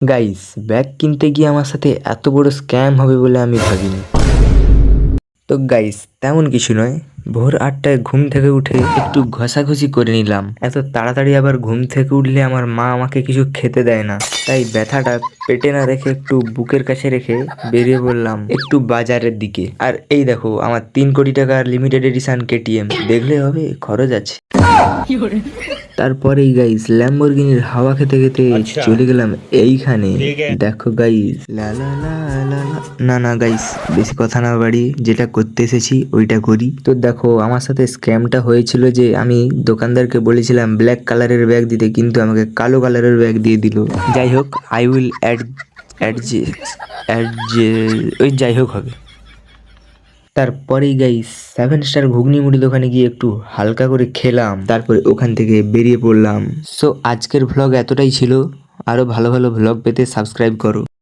Guys, bag কিনতে গিয়ে আমার সাথে এত বড় স্ক্যাম হবে বলে আমি ভাবিনি। তো গাইস, তেমন কিছু নয়। ভোর 8টায় ঘুম থেকে উঠে একটু ঘষাঘষি করে নিলাম। এত তাড়াতাড়ি আবার ঘুম থেকে উঠলে আমার মা আমাকে কিছু খেতে দেয় না, তাই ব্যথাটা পেটে না রেখে একটু বুকের কাছে রেখে বেরিয়ে পড়লাম একটু বাজারের দিকে। আর এই দেখো আমার 3 কোটি টাকার লিমিটেড এডিশন কেটিএম, দেখলে হবে, খরচ আছে। তারপরেই গাইস ল্যাম্বরগিনির হাওয়া খেতে খেতে চলে গেলাম এইখানে। দেখো গাইস, লা লা লা লা লা। না না গাইস, বেশি কথা না বাড়ি, যেটা করতে এসেছি ওইটা করি। তো দেখো আমার সাথে স্ক্যামটা হয়েছিল যে আমি দোকানদারকে বলেছিলাম ব্ল্যাক কালারের ব্যাগ দিতে, কিন্তু আমাকে কালো কালারের ব্যাগ দিয়ে দিল। যাই হোক, আই উইল ওই যাই হোক হবে। তারপরেই গাইস 7 স্টার ঘুগনি মুড়ি দোকানে গিয়ে একটু হালকা করে খেলাম, তারপরে ওখান থেকে বেরিয়ে পড়লাম। সো আজকের ভ্লগ এতটাই ছিল। আরো ভালো ভালো ভ্লগ পেতে সাবস্ক্রাইব করো।